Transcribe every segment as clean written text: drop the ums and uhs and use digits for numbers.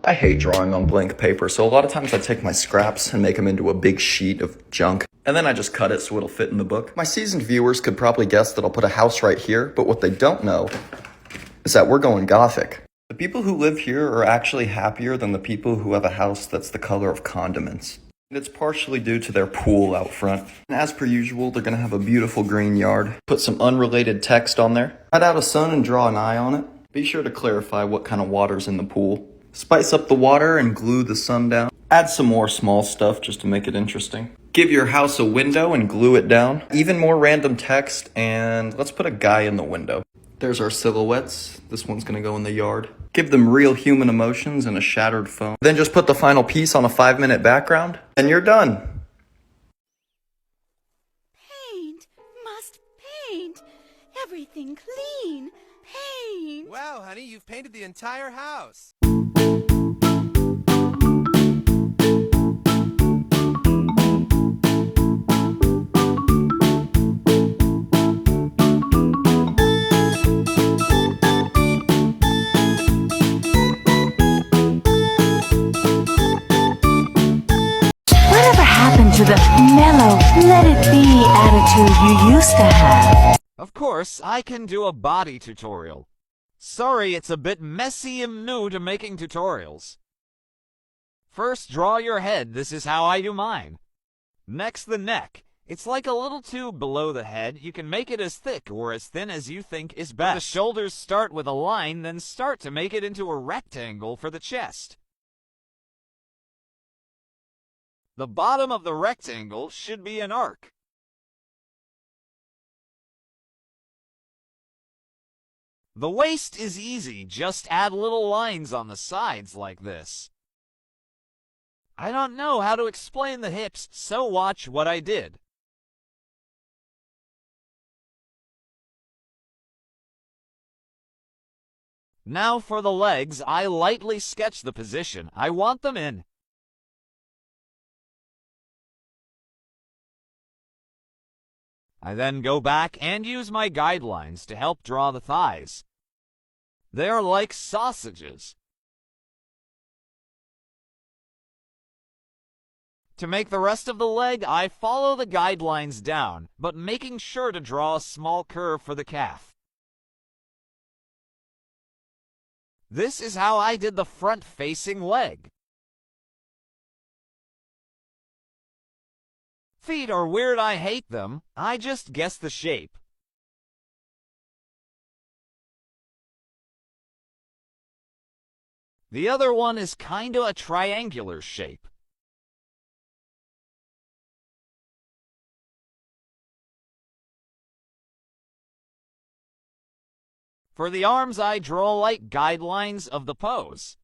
I hate drawing on blank paper, so a lot of times I take my scraps and make them into a big sheet of junk, and then I just cut it so it'll fit in the book. My seasoned viewers could probably guess that I'll put a house right here, but what they don't know is that we're going Gothic. The people who live here are actually happier than the people who have a house that's the color of condiments. And it's partially due to their pool out front. And as per usual, they're gonna have a beautiful green yard. Put some unrelated text on there. Write out a sun and draw an eye on it. Be sure to clarify what kind of water's in the pool. Spice up the water and glue the sun down. Add some more small stuff just to make it interesting. Give your house a window and glue it down. Even more random text, and let's put a guy in the window. There's our silhouettes. This one's gonna go in the yard. Give them real human emotions and a shattered phone. Then just put the final piece on a 5-minute background, and you're done. Paint must paint. Everything clean. Paint. Wow, honey, you've painted the entire house. To the mellow, let it be attitude you used to have. Of course, I can do a body tutorial. Sorry, it's a bit messy and new to making tutorials. First, draw your head. This is how I do mine. Next, the neck. It's like a little tube below the head. You can make it as thick or as thin as you think is best. The shoulders start with a line, then start to make it into a rectangle for the chest. The bottom of the rectangle should be an arc. The waist is easy, just add little lines on the sides like this. I don't know how to explain the hips, so watch what I did. Now for the legs, I lightly sketch the position I want them in. I then go back and use my guidelines to help draw the thighs. They are like sausages. To make the rest of the leg, I follow the guidelines down, but making sure to draw a small curve for the calf. This is how I did the front-facing leg. Feet are weird, I hate them. I just guess the shape. The other one is kinda a triangular shape. For the arms, I draw like guidelines of the pose.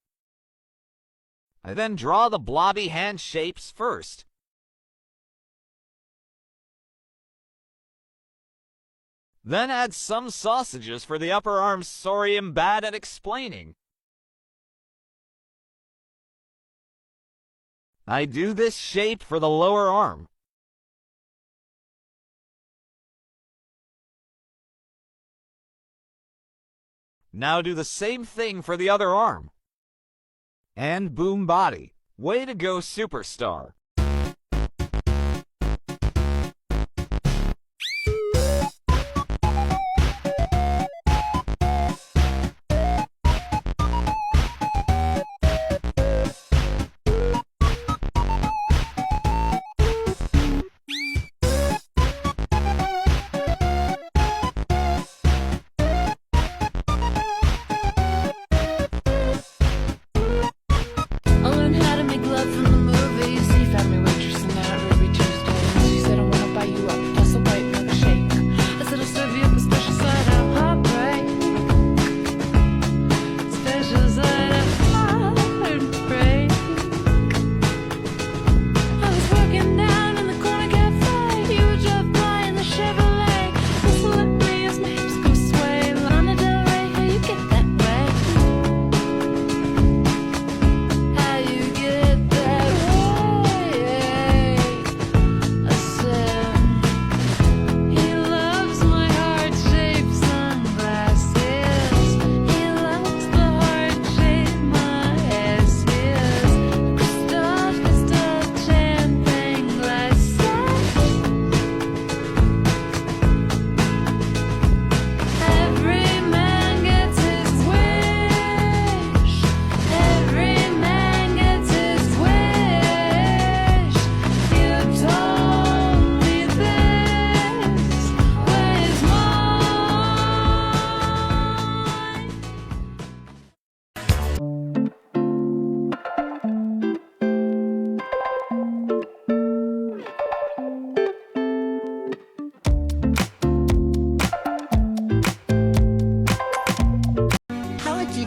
I then draw the blobby hand shapes first. Then add some sausages for the upper arms. Sorry, I'm bad at explaining. I do this shape for the lower arm. Now do the same thing for the other arm. And boom body. Way to go, superstar.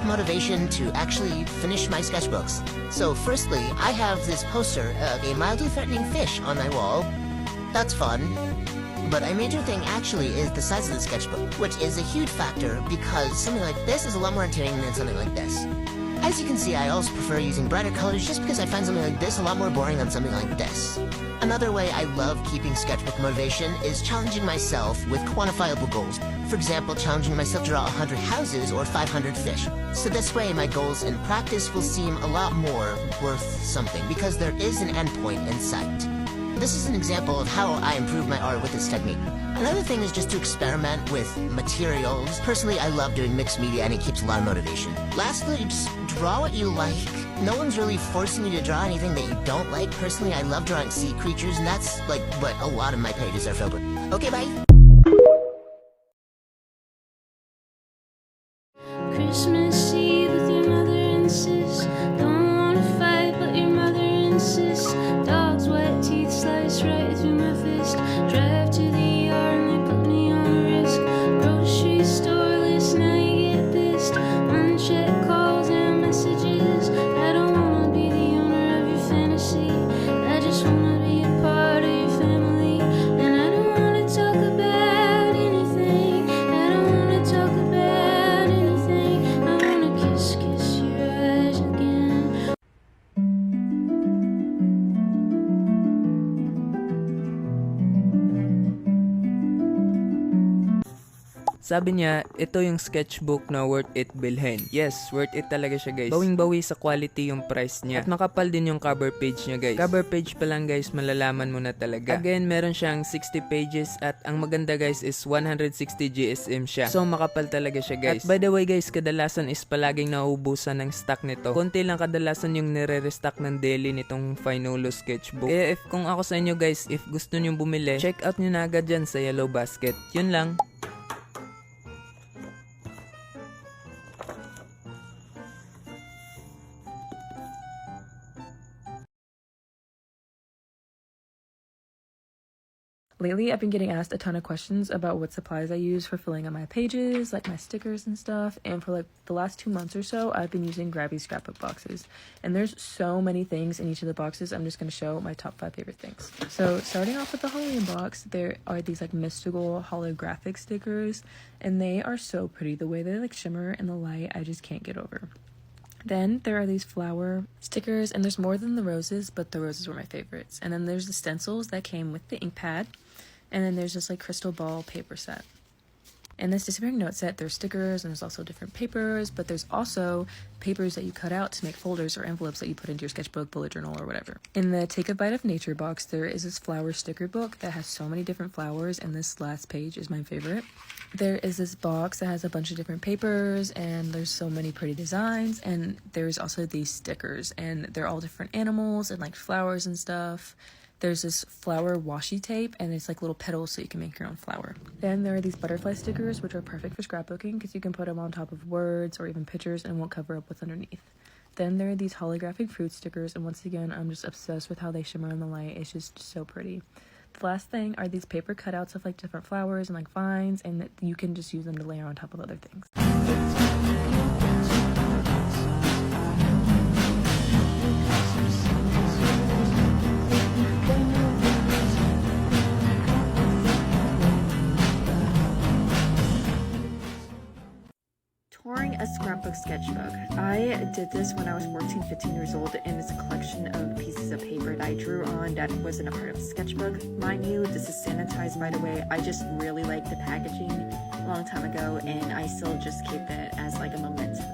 keep motivation to actually finish my sketchbooks. So firstly, I have this poster of a mildly threatening fish on my wall. That's fun. But a major thing actually is the size of the sketchbook, which is a huge factor because something like this is a lot more entertaining than something like this. As you can see, I also prefer using brighter colors just because I find something like this a lot more boring than something like this. Another way I love keeping sketchbook motivation is challenging myself with quantifiable goals. For example, challenging myself to draw 100 houses or 500 fish. So this way my goals in practice will seem a lot more worth something because there is an endpoint in sight. This is an example of how I improve my art with this technique. Another thing is just to experiment with materials. Personally, I love doing mixed media and it keeps a lot of motivation. Lastly, just draw what you like. No one's really forcing you to draw anything that you don't like. Personally, I love drawing sea creatures and that's like what a lot of my pages are filled with. Okay, bye. Christmas Eve with your mother and sis. Don't wanna fight, but your mother insists. Dog's wet teeth slice right through my fist. Drive to the yard and they put me on risk. Grocery store list, now you get pissed. Unchecked calls and messages. I don't wanna be the owner of your fantasy. I just wanna be a part of your family. And I don't wanna talk about anything. I don't wanna talk about anything. I wanna kiss your eyes again. Sabi niya, ito yung sketchbook na worth it bilhin. Yes, worth it talaga siya guys. Bawing-bawi sa quality yung price niya. At makapal din yung cover page niya guys. Cover page pa lang guys, malalaman mo na talaga. Again, meron siyang 60 pages at ang maganda guys is 160 GSM siya. So makapal talaga siya guys. At by the way guys, kadalasan is palaging nauubusan ng stock nito. Konti lang kadalasan yung nire-restock ng daily nitong Finolo sketchbook. Kaya if kung ako sa inyo guys, if gusto nyo bumili, check out nyo na agad dyan sa Yellow Basket. Yun lang. Lately, I've been getting asked a ton of questions about what supplies I use for filling out my pages, like my stickers and stuff, and for like the last 2 months or so, I've been using Grabby scrapbook boxes. And there's so many things in each of the boxes, I'm just going to show my top 5 favorite things. So, starting off with the Halloween box, there are these like mystical holographic stickers, and they are so pretty. The way they like shimmer in the light, I just can't get over. Then there are these flower stickers, and there's more than the roses, but the roses were my favorites. And then there's the stencils that came with the ink pad. And then there's this like crystal ball paper set. In this disappearing note set, there's stickers and there's also different papers, but there's also papers that you cut out to make folders or envelopes that you put into your sketchbook, bullet journal, or whatever. In the Take a Bite of Nature box, there is this flower sticker book that has so many different flowers, and this last page is my favorite. There is this box that has a bunch of different papers, and there's so many pretty designs, and there's also these stickers, and they're all different animals and like flowers and stuff. There's this flower washi tape, and it's like little petals so you can make your own flower. Then there are these butterfly stickers, which are perfect for scrapbooking because you can put them on top of words or even pictures and won't cover up what's underneath. Then there are these holographic fruit stickers, and once again, I'm just obsessed with how they shimmer in the light. It's just so pretty. The last thing are these paper cutouts of like different flowers and like vines, and you can just use them to layer on top of other things. Touring a scrapbook sketchbook. I did this when I was 14, 15 years old, and it's a collection of pieces of paper that I drew on that wasn't a part of a sketchbook. Mind you, this is sanitized, by the way. I just really liked the packaging a long time ago, and I still just keep it as like a memento.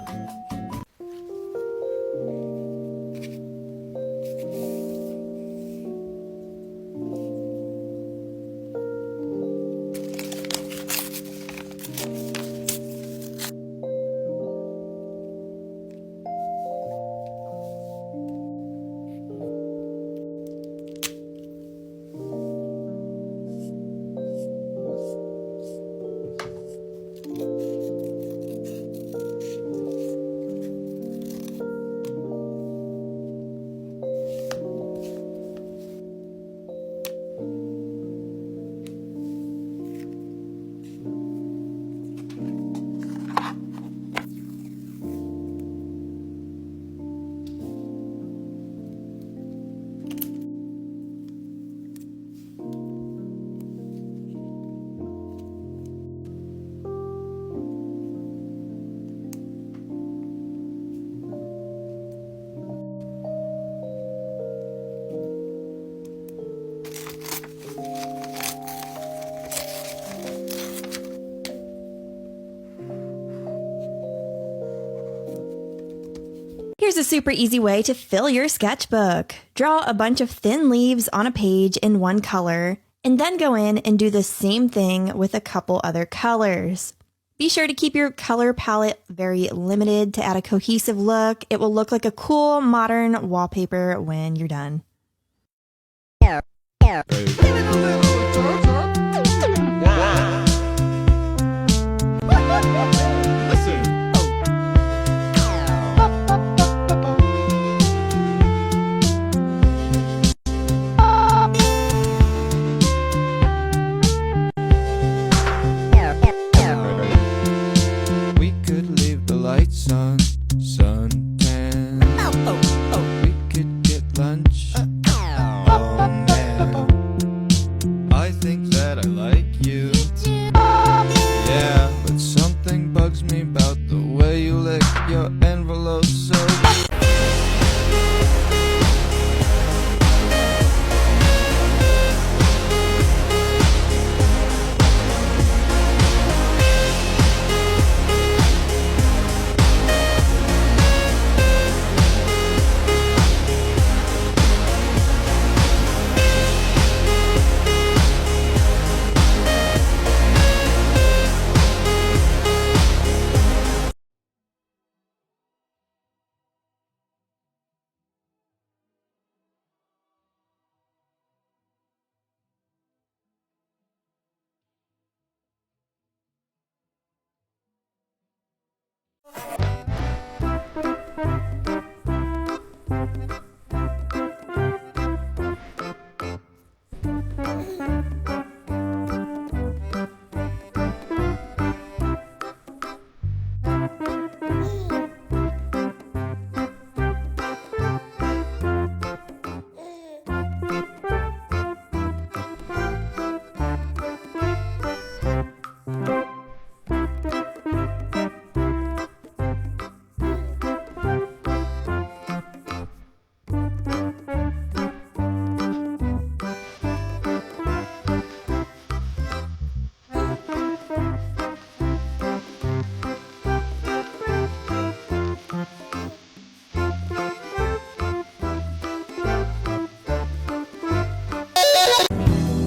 Here's a super easy way to fill your sketchbook. Draw a bunch of thin leaves on a page in one color, and then go in and do the same thing with a couple other colors. Be sure to keep your color palette very limited to add a cohesive look. It will look like a cool, modern wallpaper when you're done. We could leave the lights on, suntan. We could get lunch. Oh man, I think that I like you. Yeah, but something bugs me about the way you lick your envelope so.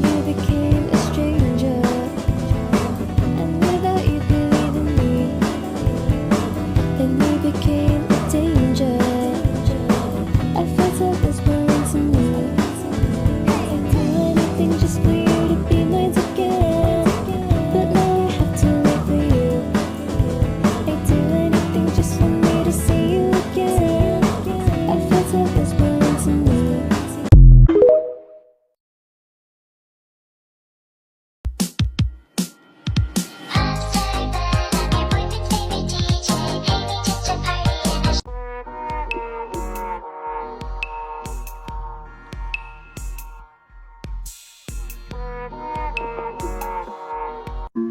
You became a stranger, and without you believing me, then you became a danger. I felt like this burning to me. I'd do anything just for you to be mine again, but now I have to wait for you. I'd do anything just for me to see you again. I felt like this burning to me.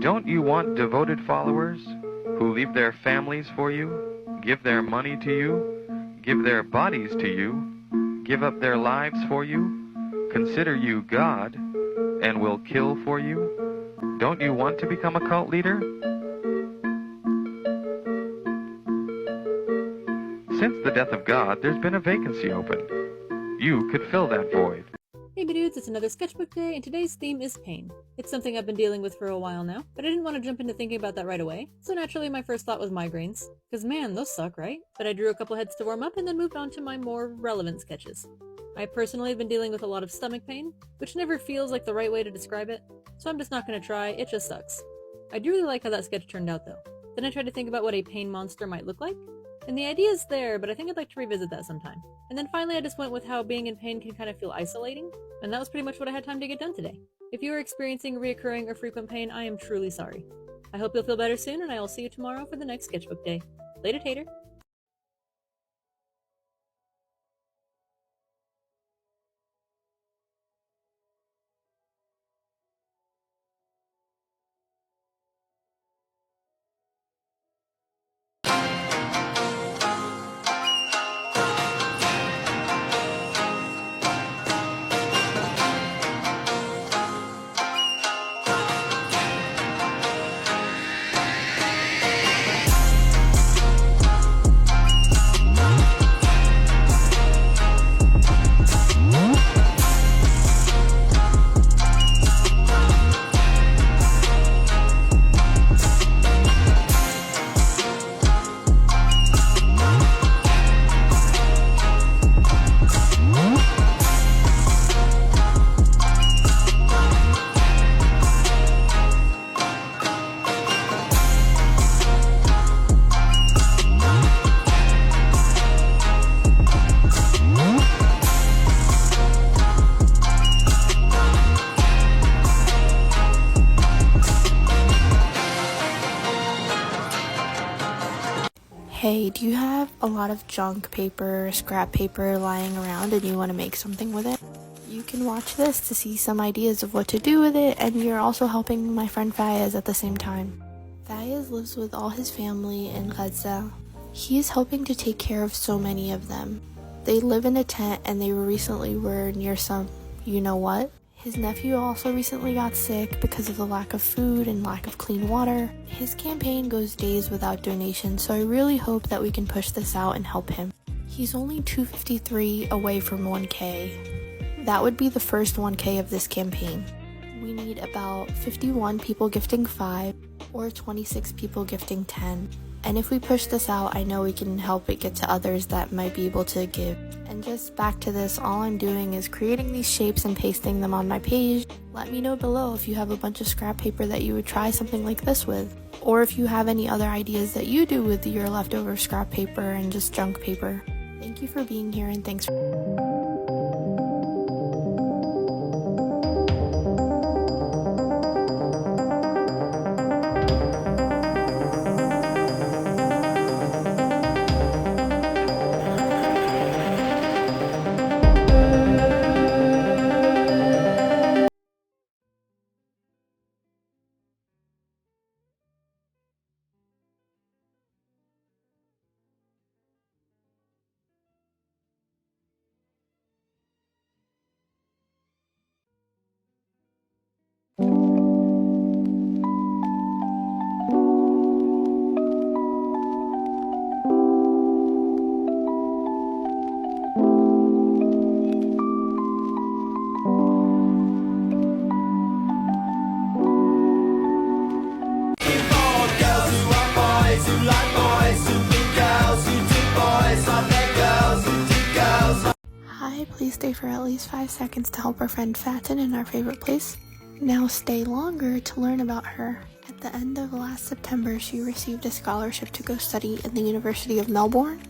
Don't you want devoted followers who leave their families for you, give their money to you, give their bodies to you, give up their lives for you, consider you God, and will kill for you? Don't you want to become a cult leader? Since the death of God, there's been a vacancy open. You could fill that void. Hey dudes, it's another sketchbook day, and today's theme is pain. It's something I've been dealing with for a while now, but I didn't want to jump into thinking about that right away, so naturally my first thought was migraines. Cause man, those suck, right? But I drew a couple heads to warm up and then moved on to my more relevant sketches. I personally have been dealing with a lot of stomach pain, which never feels like the right way to describe it, so I'm just not gonna try, it just sucks. I do really like how that sketch turned out though. Then I tried to think about what a pain monster might look like, and the idea is there, but I think I'd like to revisit that sometime. And then finally I just went with how being in pain can kind of feel isolating, and that was pretty much what I had time to get done today. If you are experiencing reoccurring or frequent pain, I am truly sorry. I hope you'll feel better soon, and I will see you tomorrow for the next sketchbook day. Later, Tater! Hey, do you have a lot of junk paper, scrap paper lying around and you want to make something with it? You can watch this to see some ideas of what to do with it, and you're also helping my friend Fayez at the same time. Fayez lives with all his family in Gaza. He is helping to take care of so many of them. They live in a tent and they recently were near some you-know-what. His nephew also recently got sick because of the lack of food and lack of clean water. His campaign goes days without donations, so I really hope that we can push this out and help him. He's only 253 away from 1K. That would be the first 1K of this campaign. We need about 51 people gifting 5 or 26 people gifting 10. And if we push this out, I know we can help it get to others that might be able to give. And just back to this, all I'm doing is creating these shapes and pasting them on my page. Let me know below if you have a bunch of scrap paper that you would try something like this with. Or if you have any other ideas that you do with your leftover scrap paper and just junk paper. Thank you for being here and thanks for... Hi, please stay for at least 5 seconds to help our friend Fatin in our favorite place. Now stay longer to learn about her. At the end of last September, she received a scholarship to go study in the University of Melbourne,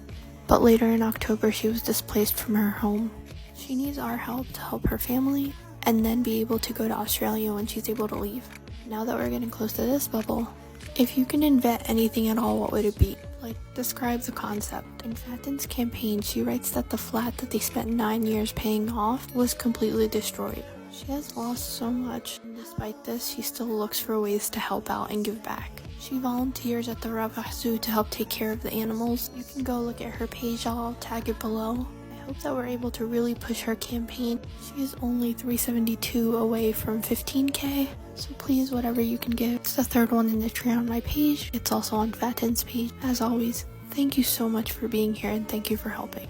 but later in October she was displaced from her home. She needs our help to help her family and then be able to go to Australia when she's able to leave. Now that we're getting close to this bubble, if you can invent anything at all, what would it be? Like, describe the concept. In Fatin's campaign, she writes that the flat that they spent 9 years paying off was completely destroyed. She has lost so much, and despite this, she still looks for ways to help out and give back. She volunteers at the Ravah Zoo to help take care of the animals. You can go look at her page, I'll tag it below. I hope that we're able to really push her campaign. She is only 372 away from 15K. So please, whatever you can give. It's the third one in the tree on my page. It's also on Fatin's page. As always, thank you so much for being here and thank you for helping.